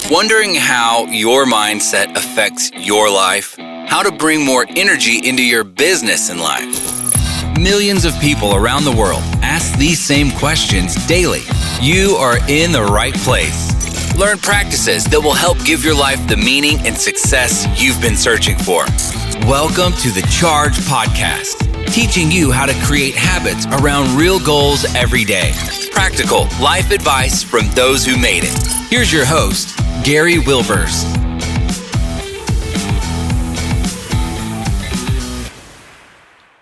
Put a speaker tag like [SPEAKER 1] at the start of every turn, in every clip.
[SPEAKER 1] Wondering how your mindset affects your life? How to bring more energy into your business and life? Millions of people around the world ask these same questions daily. You are in the right place. Learn practices that will help give your life the meaning and success you've been searching for. Welcome to the Charge Podcast, teaching you how to create habits around real goals every day. Practical life advice from those who made it. Here's your host, Gary Wilbers.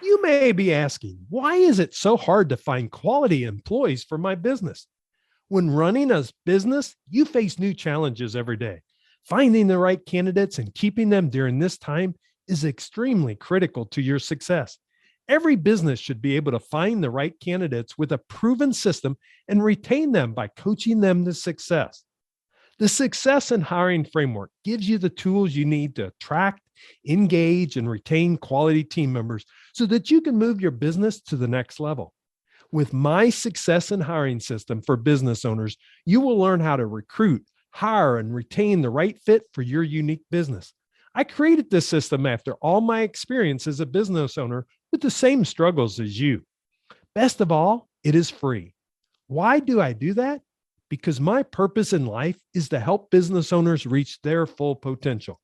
[SPEAKER 2] You may be asking, why is it so hard to find quality employees for my business? When running a business, you face new challenges every day. Finding the right candidates and keeping them during this time is extremely critical to your success. Every business should be able to find the right candidates with a proven system and retain them by coaching them to success. The Success in Hiring Framework gives you the tools you need to attract, engage, and retain quality team members so that you can move your business to the next level. With my Success in Hiring system for business owners, you will learn how to recruit, hire, and retain the right fit for your unique business. I created this system after all my experience as a business owner with the same struggles as you. Best of all, it is free. Why do I do that? Because my purpose in life is to help business owners reach their full potential.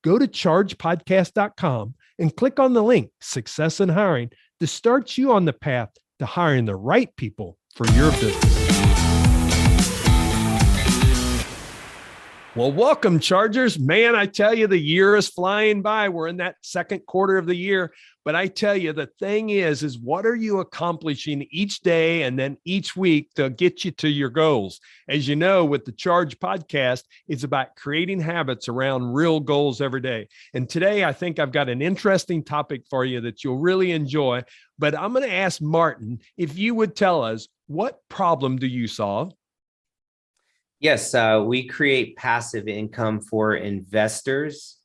[SPEAKER 2] Go to chargepodcast.com and click on the link, Success in Hiring, to start you on the path to hiring the right people for your business. Well, welcome, Chargers. Man, I tell you, the year is flying by. We're in that second quarter of the year. But I tell you, the thing is what are you accomplishing each day and then each week to get you to your goals? As you know, with the Charge podcast, it's about creating habits around real goals every day. And today, I think I've got an interesting topic for you that you'll really enjoy. But I'm going to ask Martin if you would tell us, what problem do you solve?
[SPEAKER 3] Yes, we create passive income for investors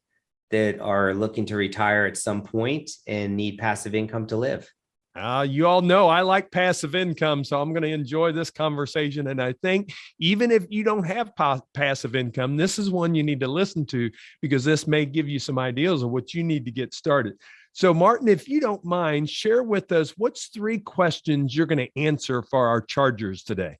[SPEAKER 3] that are looking to retire at some point and need passive income to live.
[SPEAKER 2] You all know I like passive income, so I'm going to enjoy this conversation. And I think even if you don't have passive income, this is one you need to listen to because this may give you some ideas of what you need to get started. So Martin, if you don't mind, share with us what's 3 questions you're going to answer for our Chargers today.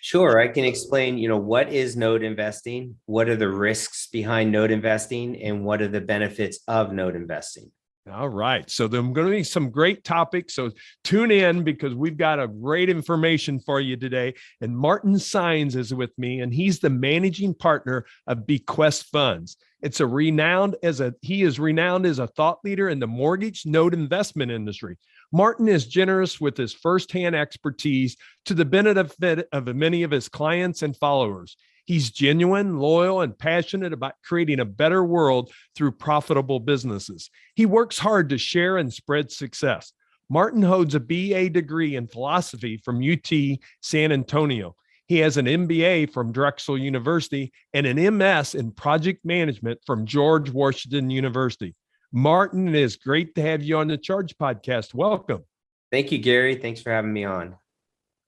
[SPEAKER 3] Sure, I can explain, what is note investing? What are the risks behind note investing? And what are the benefits of note investing?
[SPEAKER 2] All right. So there are going to be some great topics. So tune in because we've got a great information for you today. And Martin Saenz is with me, and he's the managing partner of Bequest Funds. He is renowned as a thought leader in the mortgage note investment industry. Martin is generous with his firsthand expertise to the benefit of many of his clients and followers. He's genuine, loyal, and passionate about creating a better world through profitable businesses. He works hard to share and spread success. Martin holds a BA degree in philosophy from UT San Antonio. He has an MBA from Drexel University and an MS in project management from George Washington University. Martin, it is great to have you on the Charge podcast. Welcome.
[SPEAKER 3] Thank you, Gary. Thanks for having me on.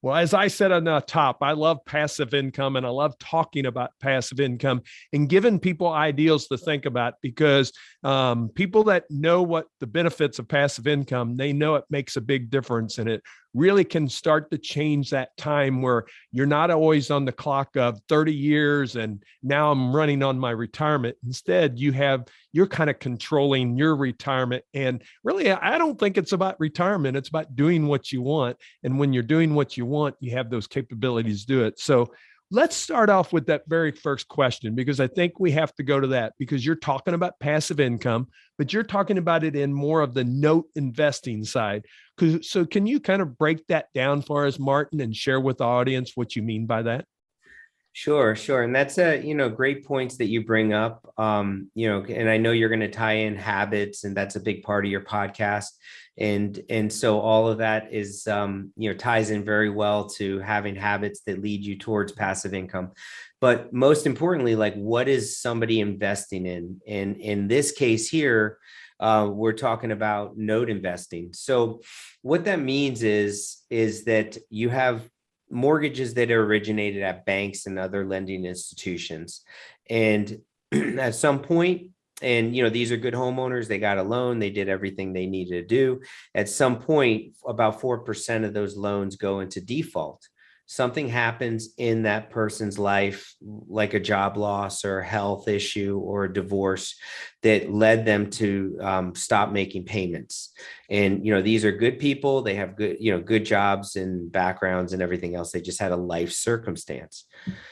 [SPEAKER 2] Well, as I said on the top, I love passive income and I love talking about passive income and giving people ideas to think about because people that know what the benefits of passive income, they know it makes a big difference and it really can start to change that time where you're not always on the clock of 30 years and now I'm running on my retirement. Instead, you're kind of controlling your retirement. And really, I don't think it's about retirement. It's about doing what you want. And when you're doing what you want, you have those capabilities to do it. So let's start off with that very first question, because I think we have to go to that because you're talking about passive income, but you're talking about it in more of the note investing side. So can you kind of break that down for us, Martin, and share with the audience what you mean by that?
[SPEAKER 3] Sure. And that's great points that you bring up. And I know you're going to tie in habits, and that's a big part of your podcast. And so all of that is, ties in very well to having habits that lead you towards passive income. But most importantly, like, what is somebody investing in? And in this case here, we're talking about note investing. So what that means is that you have mortgages that are originated at banks and other lending institutions. And at some point, and these are good homeowners, they got a loan, they did everything they needed to do. At some point, about 4% of those loans go into default. Something happens in that person's life, like a job loss or a health issue or a divorce, that led them to stop making payments. And these are good people, they have good jobs and backgrounds and everything else. They just had a life circumstance.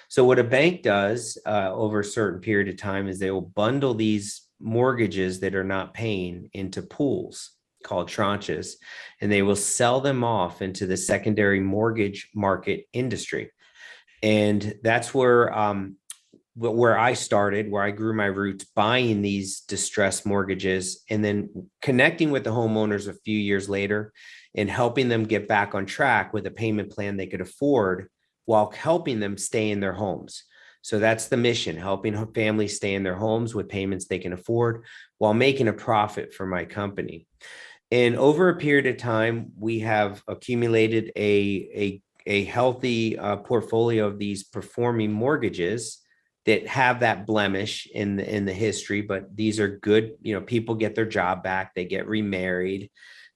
[SPEAKER 3] So what a bank does over a certain period of time is they will bundle these mortgages that are not paying into pools called tranches, and they will sell them off into the secondary mortgage market industry. And that's where I started, where I grew my roots, buying these distressed mortgages and then connecting with the homeowners a few years later and helping them get back on track with a payment plan they could afford while helping them stay in their homes. So that's the mission, helping families stay in their homes with payments they can afford while making a profit for my company. And over a period of time, we have accumulated a healthy portfolio of these performing mortgages that have that blemish in the history, but these are good. People get their job back, they get remarried,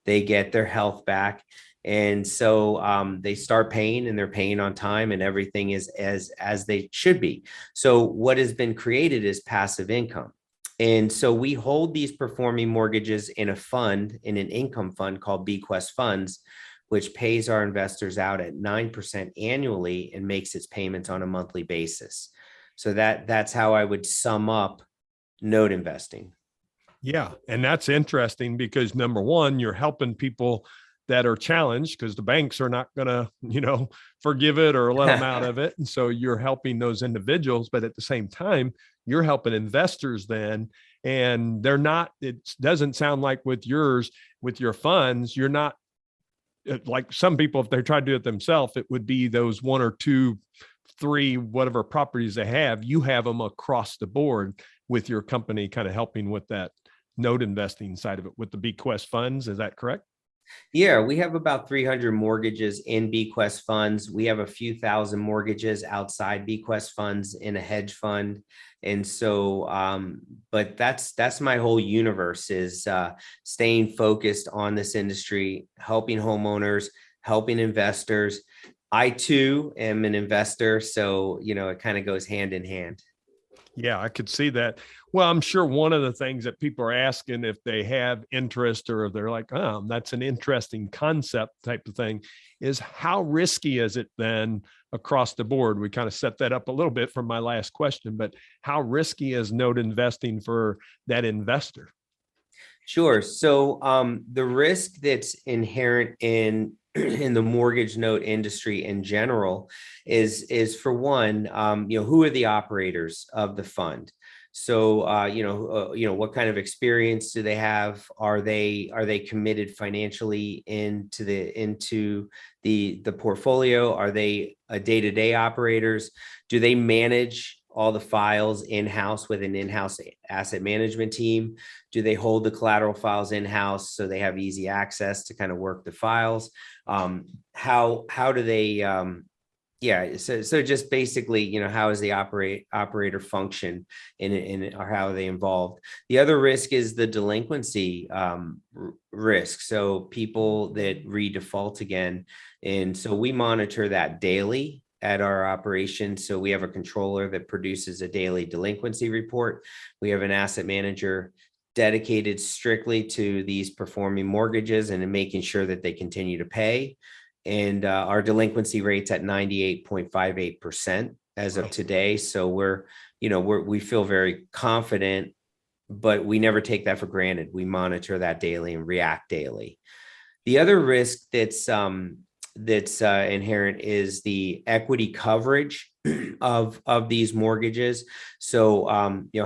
[SPEAKER 3] they get their health back. And so they start paying, and they're paying on time, and everything is as they should be. So what has been created is passive income. And so we hold these performing mortgages in a fund, in an income fund called Bequest funds, which pays our investors out at 9% annually and makes its payments on a monthly basis. So that's how I would sum up note investing.
[SPEAKER 2] Yeah. And that's interesting because number one, you're helping people that are challenged because the banks are not going to, forgive it or let them out of it. And so you're helping those individuals, but at the same time, you're helping investors then. And they're not, it doesn't sound like with yours, with your funds, you're not like some people, if they try to do it themselves, it would be those 1 or 2, 3, whatever properties they have, you have them across the board with your company kind of helping with that note investing side of it with the Bequest funds. Is that correct?
[SPEAKER 3] Yeah, we have about 300 mortgages in Bequest funds. We have a few thousand mortgages outside Bequest funds in a hedge fund. And so, but that's my whole universe is staying focused on this industry, helping homeowners, helping investors. I too am an investor. So, it kind of goes hand in hand.
[SPEAKER 2] Yeah, I could see that. Well, I'm sure one of the things that people are asking if they have interest or if they're like, oh, that's an interesting concept type of thing, is how risky is it then across the board? We kind of set that up a little bit from my last question, but how risky is note investing for that investor?
[SPEAKER 3] Sure. So the risk that's inherent in the mortgage note industry in general is for one, who are the operators of the fund? So, what kind of experience do they have? Are they committed financially into the portfolio? Are they day-to-day operators? Do they manage all the files in-house with an in-house asset management team? Do they hold the collateral files in-house so they have easy access to kind of work the files? How do they, so just basically, how is the operator function in or how are they involved? The other risk is the delinquency risk. So people that re-default again. And so we monitor that daily at our operation. So we have a controller that produces a daily delinquency report. We have an asset manager dedicated strictly to these performing mortgages and in making sure that they continue to pay. And our delinquency rate's at 98.58% as of today. So we feel very confident, but we never take that for granted. We monitor that daily and react daily. The other risk that's inherent is the equity coverage of these mortgages. So,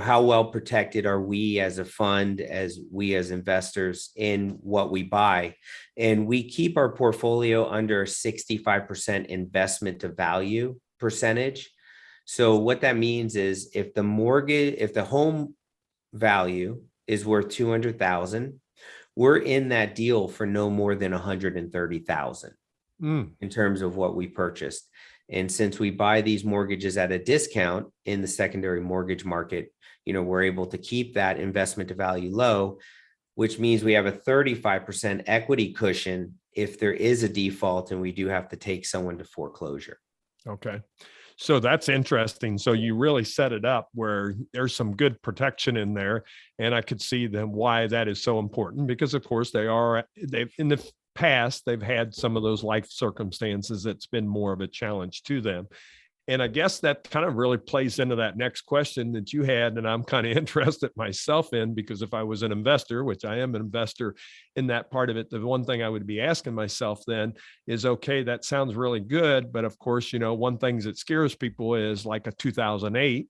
[SPEAKER 3] how well protected are we as a fund, as investors in what we buy? And we keep our portfolio under 65% investment to value percentage. So what that means is if the home value is worth 200,000, we're in that deal for no more than 130,000. in terms of what we purchased. And since we buy these mortgages at a discount in the secondary mortgage market, we're able to keep that investment to value low, which means we have a 35% equity cushion if there is a default and we do have to take someone to foreclosure.
[SPEAKER 2] Okay. So that's interesting. So you really set it up where there's some good protection in there. And I could see then why that is so important, because of course they've in the past, they've had some of those life circumstances that's been more of a challenge to them. And I guess that kind of really plays into that next question that you had. And I'm kind of interested myself in, because if I was an investor, which I am an investor in that part of it, the one thing I would be asking myself then is, okay, that sounds really good. But of course, one thing that scares people is like a 2008.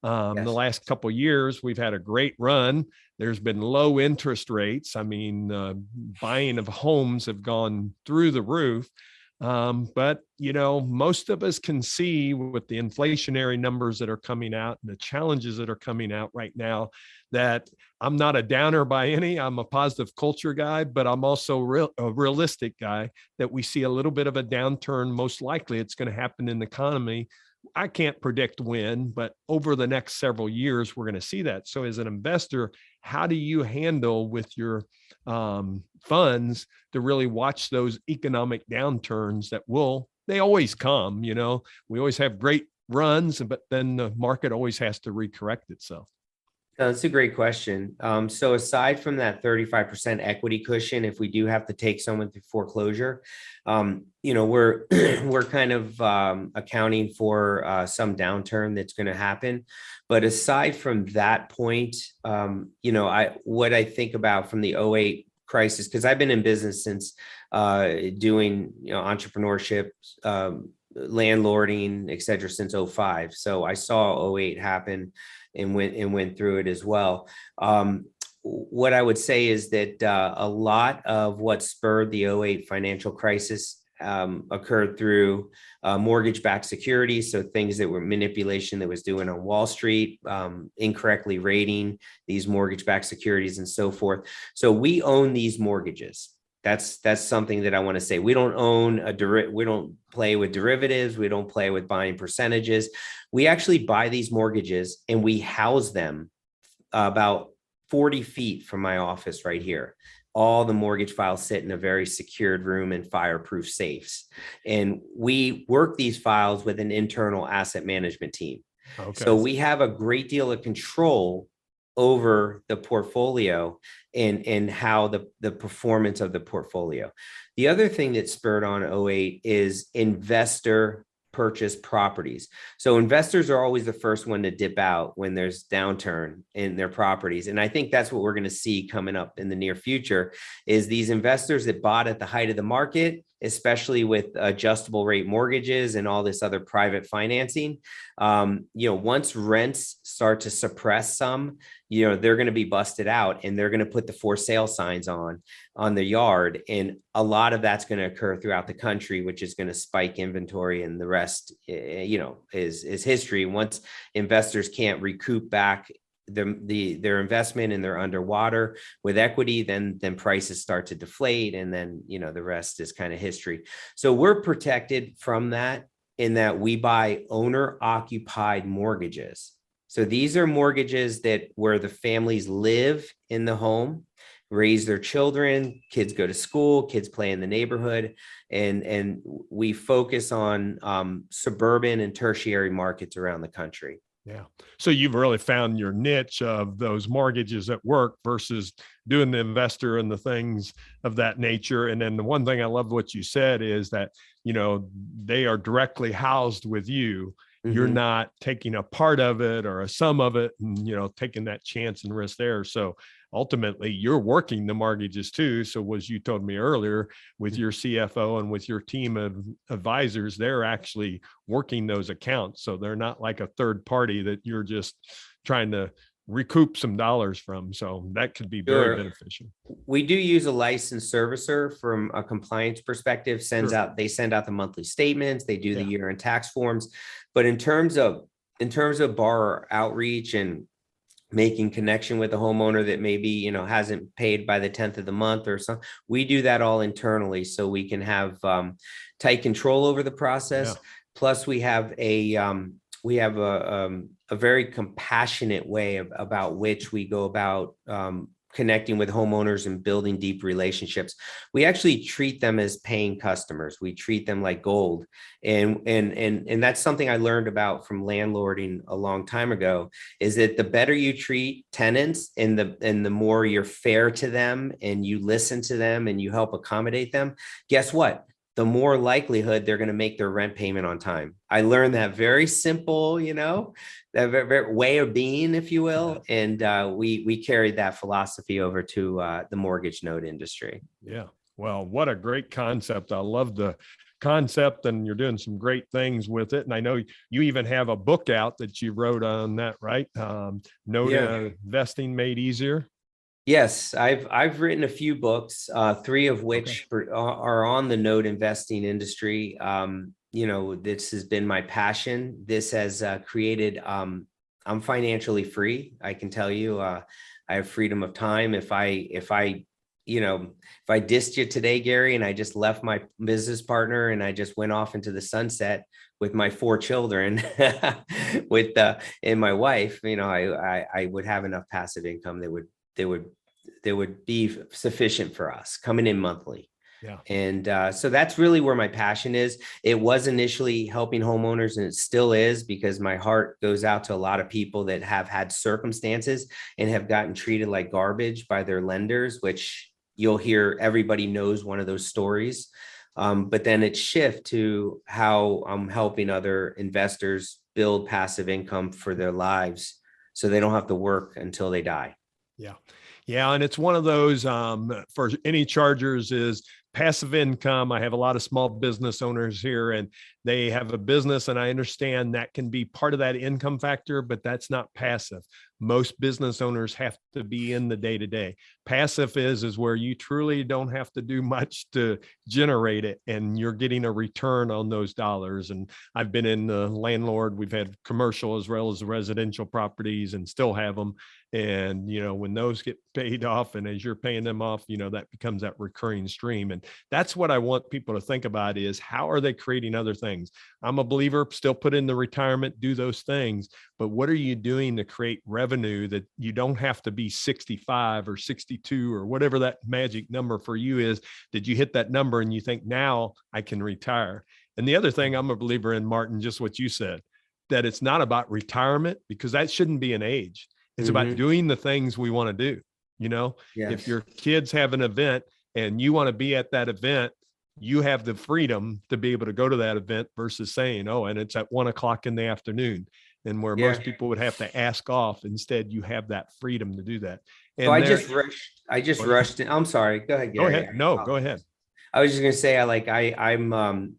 [SPEAKER 2] Yes. The last couple of years, we've had a great run. There's been low interest rates. I mean, buying of homes have gone through the roof. But, most of us can see with the inflationary numbers that are coming out and the challenges that are coming out right now, that I'm not a downer by any. I'm a positive culture guy, but I'm also a realistic guy, that we see a little bit of a downturn. Most likely it's going to happen in the economy. I can't predict when, but over the next several years, we're going to see that. So as an investor, how do you handle with your funds to really watch those economic downturns that they always come, we always have great runs, but then the market always has to recorrect itself.
[SPEAKER 3] That's a great question. So aside from that 35% equity cushion, if we do have to take someone through foreclosure, we're kind of accounting for some downturn that's going to happen. But aside from that point, what I think about from the 2008 crisis, because I've been in business since doing entrepreneurship, landlording, et cetera, since 2005. So I saw 2008 happen and went through it as well. What I would say is that a lot of what spurred the 2008 financial crisis occurred through mortgage-backed securities. So things that were manipulation that was doing on Wall Street, incorrectly rating these mortgage-backed securities and so forth. So we own these mortgages. That's something that I want to say. We don't own we don't play with derivatives. We don't play with buying percentages. We actually buy these mortgages and we house them about 40 feet from my office right here. All the mortgage files sit in a very secured room and fireproof safes. And we work these files with an internal asset management team. Okay. So we have a great deal of control over the portfolio and how the performance of the portfolio. The other thing that spurred on 2008 is investor purchase properties. So investors are always the first one to dip out when there's downturn in their properties. And I think that's what we're going to see coming up in the near future is these investors that bought at the height of the market, especially with adjustable rate mortgages and all this other private financing. Once rents start to suppress some, they're going to be busted out and they're going to put the for sale signs on the yard. And a lot of that's going to occur throughout the country, which is going to spike inventory, and the rest, is history. Once investors can't recoup back their investment and they're underwater with equity, then prices start to deflate, and then the rest is kind of history. So we're protected from that in that we buy owner occupied mortgages. So these are mortgages where the families live in the home, raise their children, kids go to school, kids play in the neighborhood, and we focus on suburban and tertiary markets around the country.
[SPEAKER 2] Yeah. So you've really found your niche of those mortgages at work versus doing the investor and the things of that nature. And then the one thing I love what you said is that, they are directly housed with you. Mm-hmm. You're not taking a part of it or a sum of it and, taking that chance and risk there. So ultimately you're working the mortgages too. So as you told me earlier, with your CFO and with your team of advisors, they're actually working those accounts. So they're not like a third party that you're just trying to recoup some dollars from. So that could be very beneficial.
[SPEAKER 3] We do use a licensed servicer from a compliance perspective. They send out the monthly statements, they do the year-end tax forms. But in terms of borrower outreach and making connection with a homeowner that maybe, hasn't paid by the 10th of the month or something. We do that all internally so we can have tight control over the process.
[SPEAKER 2] Yeah.
[SPEAKER 3] Plus we have a very compassionate way about which we go about connecting with homeowners and building deep relationships. We actually treat them as paying customers. We treat them like gold. And that's something I learned about from landlording a long time ago, is that the better you treat tenants and the more you're fair to them and you listen to them and you help accommodate them, guess what? The more likelihood they're going to make their rent payment on time. I learned that very simple, that very way of being, if you will. And we carried that philosophy over to the mortgage note industry.
[SPEAKER 2] Yeah. Well, what a great concept. I love the concept, and you're doing some great things with it. And I know you even have a book out that you wrote on that, right? Investing Made Easier.
[SPEAKER 3] Yes, I've written a few books, three of which are on the note investing industry. This has been my passion. This has created, I'm financially free. I can tell you, I have freedom of time. If I dissed you today, Gary, and I just left my business partner and I just went off into the sunset with my 4 children and my wife, I would have enough passive income that would be sufficient for us coming in monthly.
[SPEAKER 2] Yeah.
[SPEAKER 3] And so that's really where my passion is. It was initially helping homeowners, and it still is, because my heart goes out to a lot of people that have had circumstances and have gotten treated like garbage by their lenders, which you'll hear, everybody knows one of those stories. But then it shifts to how I'm helping other investors build passive income for their lives so they don't have to work until they die.
[SPEAKER 2] Yeah. Yeah. And it's one of those for any chargers is passive income. I have a lot of small business owners here, and they have a business, and I understand that can be part of that income factor, but that's not passive. Most business owners have to be in the day-to-day. Passive is where you truly don't have to do much to generate it, and you're getting a return on those dollars. And I've been in the landlord, we've had commercial as well as residential properties, and still have them. And, when those get paid off, and as you're paying them off, that becomes that recurring stream. And that's what I want people to think about, is how are they creating other things? I'm a believer, still put in the retirement, do those things, but what are you doing to create revenue that you don't have to be 65 or 62 or whatever that magic number for you is? Did you hit that number and you think, now I can retire? And the other thing I'm a believer in, Martin, just what you said, that it's not about retirement, because that shouldn't be an age. It's about doing the things we want to do. Yes. If your kids have an event and you want to be at that event, you have the freedom to be able to go to that event versus saying, oh, and it's at 1 o'clock in the afternoon, and where most people would have to ask off. Instead, you have that freedom to do that. And
[SPEAKER 3] so I just rushed in. I'm sorry. Go ahead, Gary.
[SPEAKER 2] Go ahead. No, go ahead.
[SPEAKER 3] I was just going to say,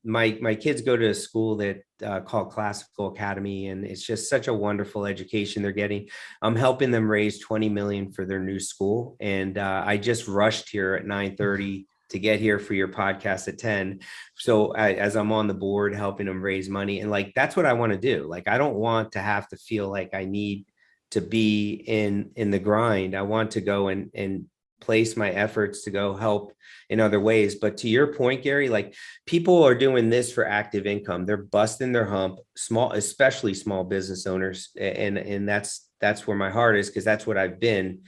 [SPEAKER 3] my kids go to a school that called Classical Academy, and it's just such a wonderful education they're getting. I'm helping them raise 20 million for their new school. And I just rushed here at 9:30 to get here for your podcast at 10. So as I'm on the board, helping them raise money, and that's what I want to do. I don't want to have to feel like I need to be in the grind. I want to go and place my efforts to go help in other ways. But to your point, Gary, people are doing this for active income. They're busting their hump, especially small business owners. And that's where my heart is, because that's what I've been,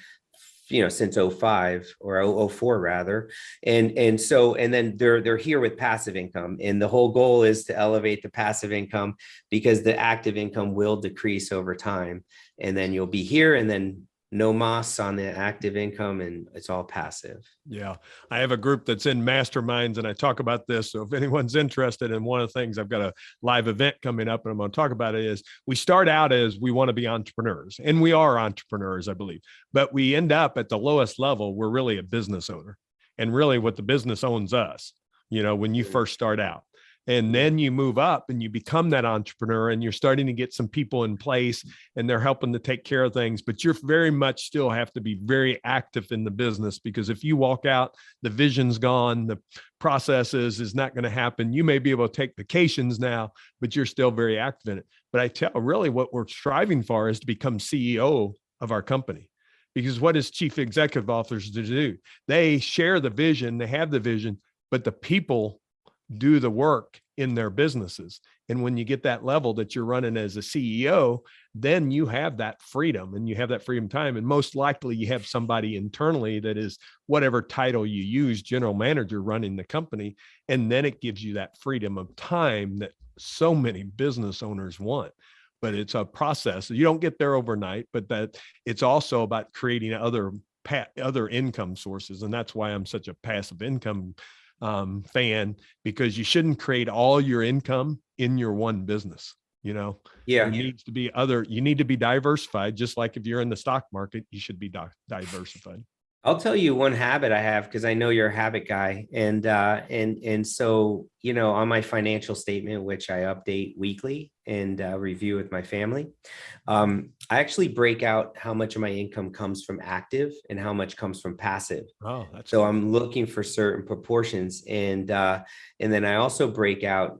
[SPEAKER 3] since 05 or 04 rather. And then they're here with passive income. And the whole goal is to elevate the passive income, because the active income will decrease over time. And then you'll be here, and then no moss on the active income, and it's all passive.
[SPEAKER 2] Yeah. I have a group that's in masterminds, and I talk about this. So if anyone's interested in one of the things, I've got a live event coming up and I'm going to talk about it, is we start out as we want to be entrepreneurs, and we are entrepreneurs, I believe, but we end up at the lowest level. We're really a business owner, and really what the business owns us, when you first start out. And then you move up and you become that entrepreneur, and you're starting to get some people in place, and they're helping to take care of things, but you're very much still have to be very active in the business, because if you walk out, the vision's gone, the processes is not going to happen. You may be able to take vacations now, but you're still very active in it. But I tell really what we're striving for is to become CEO of our company. Because what does chief executive officers do? They share the vision, they have the vision, but the people do the work in their businesses. And when you get that level that you're running as a CEO, then you have that freedom and you have that freedom time. And most likely you have somebody internally that is whatever title you use, general manager, running the company. And then it gives you that freedom of time that so many business owners want. But it's a process. You don't get there overnight, but that it's also about creating other income sources. And that's why I'm such a passive income fan, because you shouldn't create all your income in your one business. There needs to be you need to be diversified. Just like if you're in the stock market, you should be diversified.
[SPEAKER 3] I'll tell you one habit I have, because I know you're a habit guy. And so, on my financial statement, which I update weekly and review with my family, I actually break out how much of my income comes from active and how much comes from passive.
[SPEAKER 2] Oh, that's
[SPEAKER 3] so cool. I'm looking for certain proportions, and then I also break out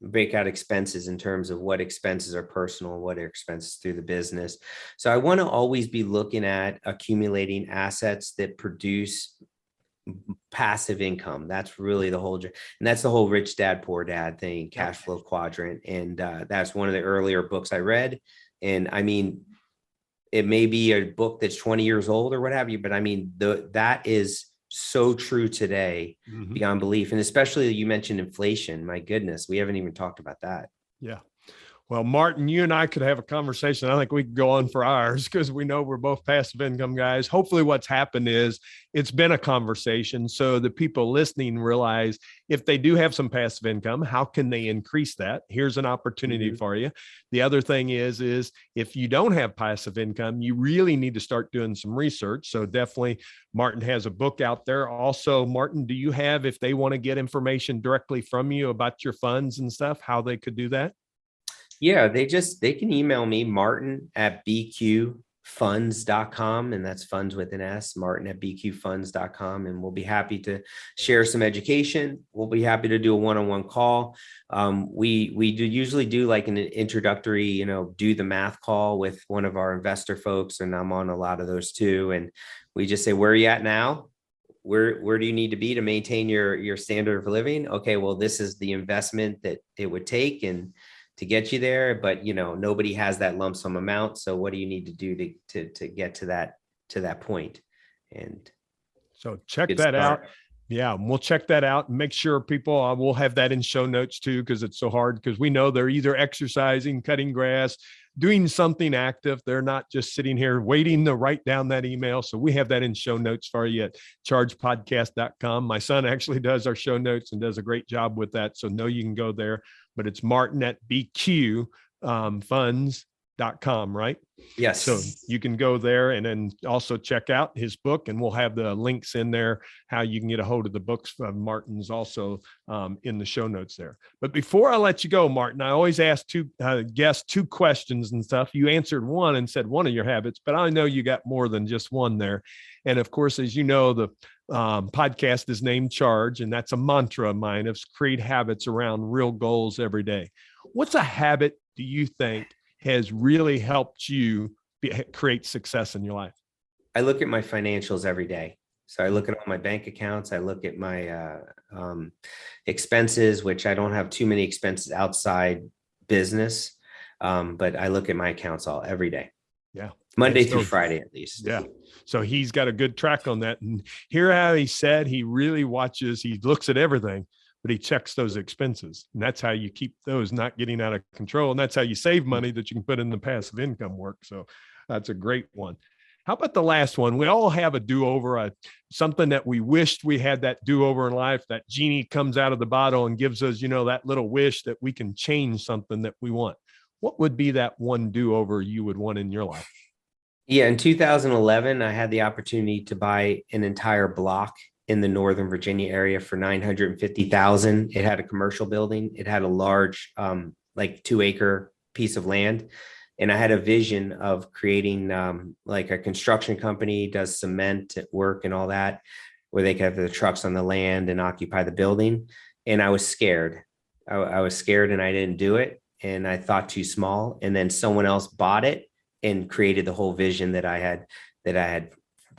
[SPEAKER 3] expenses in terms of what expenses are personal and what are expenses through the business. So I want to always be looking at accumulating assets that produce passive income. That's really the whole, and that's the whole rich dad, poor dad thing, cash flow quadrant. And that's one of the earlier books I read. And I mean, it may be a book that's 20 years old or what have you, but I mean, that is so true today, beyond belief. And especially you mentioned inflation. My goodness, we haven't even talked about that.
[SPEAKER 2] Yeah. Well, Martin, you and I could have a conversation. I think we could go on for hours because we know we're both passive income guys. Hopefully what's happened is it's been a conversation. So the people listening realize if they do have some passive income, how can they increase that? Here's an opportunity for you. The other thing is if you don't have passive income, you really need to start doing some research. So definitely Martin has a book out there. Also, Martin, do you have, if they want to get information directly from you about your funds and stuff, how they could do that?
[SPEAKER 3] Yeah, they can email me, martin@bqfunds.com, and that's funds with an S, martin@bqfunds.com. And we'll be happy to share some education. We'll be happy to do a one-on-one call. We usually do like an introductory, do the math call with one of our investor folks. And I'm on a lot of those too. And we just say, where are you at now? Where do you need to be to maintain your standard of living? Okay, well, this is the investment that it would take and to get you there, but nobody has that lump sum amount. So what do you need to do to get to that point? And
[SPEAKER 2] so check that out. Yeah, we'll check that out and make sure people, we'll have that in show notes too, because it's so hard, because we know they're either exercising, cutting grass, doing something active. They're not just sitting here waiting to write down that email. So we have that in show notes for you at chargepodcast.com. My son actually does our show notes and does a great job with that. So you can go there, but it's martin@bqfunds.com, right?
[SPEAKER 3] Yes.
[SPEAKER 2] So you can go there and then also check out his book, and we'll have the links in there, how you can get a hold of the books from Martin's also in the show notes there. But before I let you go, Martin, I always ask guests two questions and stuff. You answered one and said one of your habits, but I know you got more than just one there. And of course, as you know, the podcast is named Charge, and that's a mantra of mine, of create habits around real goals every day. What's a habit do you think has really helped you create success in your life?
[SPEAKER 3] I look at my financials every day. So I look at all my bank accounts. I look at my expenses, which I don't have too many expenses outside business, but I look at my accounts every day.
[SPEAKER 2] Yeah.
[SPEAKER 3] Monday through Friday, at least.
[SPEAKER 2] Yeah. So he's got a good track on that. And hear how he said he really watches, he looks at everything, but he checks those expenses. And that's how you keep those not getting out of control. And that's how you save money that you can put in the passive income work. So that's a great one. How about the last one? We all have a do-over, something that we wished we had that do-over in life. That genie comes out of the bottle and gives us, that little wish that we can change something that we want. What would be that one do-over you would want in your life?
[SPEAKER 3] Yeah, in 2011, I had the opportunity to buy an entire block in the Northern Virginia area for $950,000. It had a commercial building. It had a large, 2-acre piece of land. And I had a vision of creating like a construction company, does cement work and all that, where they could have the trucks on the land and occupy the building. And I was scared. I was scared and I didn't do it. And I thought too small. And then someone else bought it and created the whole vision that I had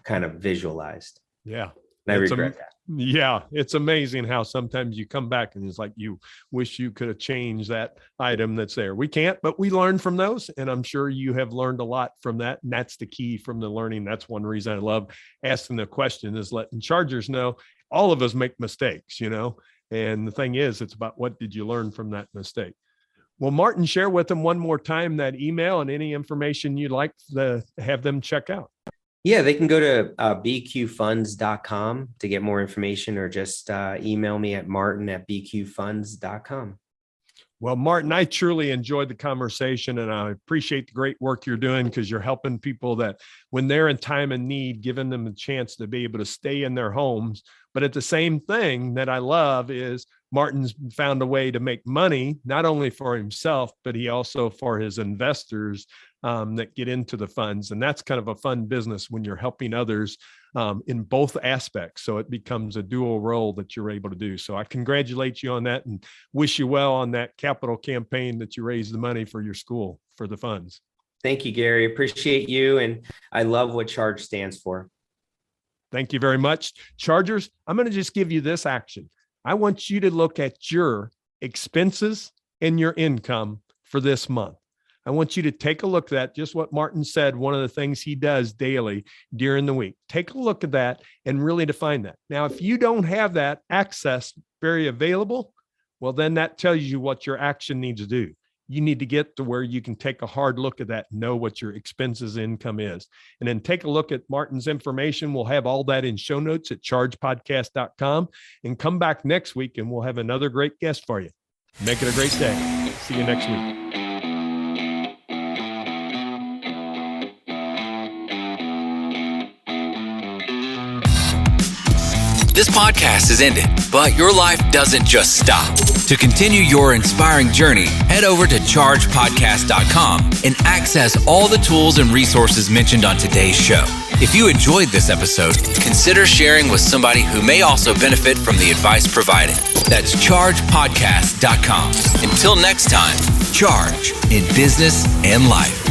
[SPEAKER 3] kind of visualized.
[SPEAKER 2] Yeah.
[SPEAKER 3] And I regret that.
[SPEAKER 2] Yeah, it's amazing how sometimes you come back and it's like you wish you could have changed that item that's there. We can't, but we learn from those. And I'm sure you have learned a lot from that. And that's the key from the learning. That's one reason I love asking the question, is letting chargers know all of us make mistakes, And the thing is, it's about what did you learn from that mistake? Well, Martin, share with them one more time that email and any information you'd like to have them check out.
[SPEAKER 3] Yeah, they can go to bqfunds.com to get more information, or just email me at martin@bqfunds.com.
[SPEAKER 2] Well, Martin, I truly enjoyed the conversation, and I appreciate the great work you're doing, because you're helping people that when they're in time of need, giving them a chance to be able to stay in their homes. But at the same thing that I love is Martin's found a way to make money, not only for himself, but he also for his investors that get into the funds. And that's kind of a fun business when you're helping others in both aspects. So it becomes a dual role that you're able to do. So I congratulate you on that and wish you well on that capital campaign that you raised the money for your school for the funds.
[SPEAKER 3] Thank you, Gary. Appreciate you. And I love what CHARGE stands for.
[SPEAKER 2] Thank you very much. Chargers, I'm going to just give you this action. I want you to look at your expenses and your income for this month. I want you to take a look at that, just what Martin said, one of the things he does daily during the week. Take a look at that and really define that. Now, if you don't have that access very available, well, then that tells you what your action needs to do. You need to get to where you can take a hard look at that, know what your expenses income is, and then take a look at Martin's information. We'll have all that in show notes at chargepodcast.com, and come back next week and we'll have another great guest for you. Make it a great day. See you next week.
[SPEAKER 1] This podcast is ended, but your life doesn't just stop. To continue your inspiring journey, head over to chargepodcast.com and access all the tools and resources mentioned on today's show. If you enjoyed this episode, consider sharing with somebody who may also benefit from the advice provided. That's chargepodcast.com. Until next time, charge in business and life.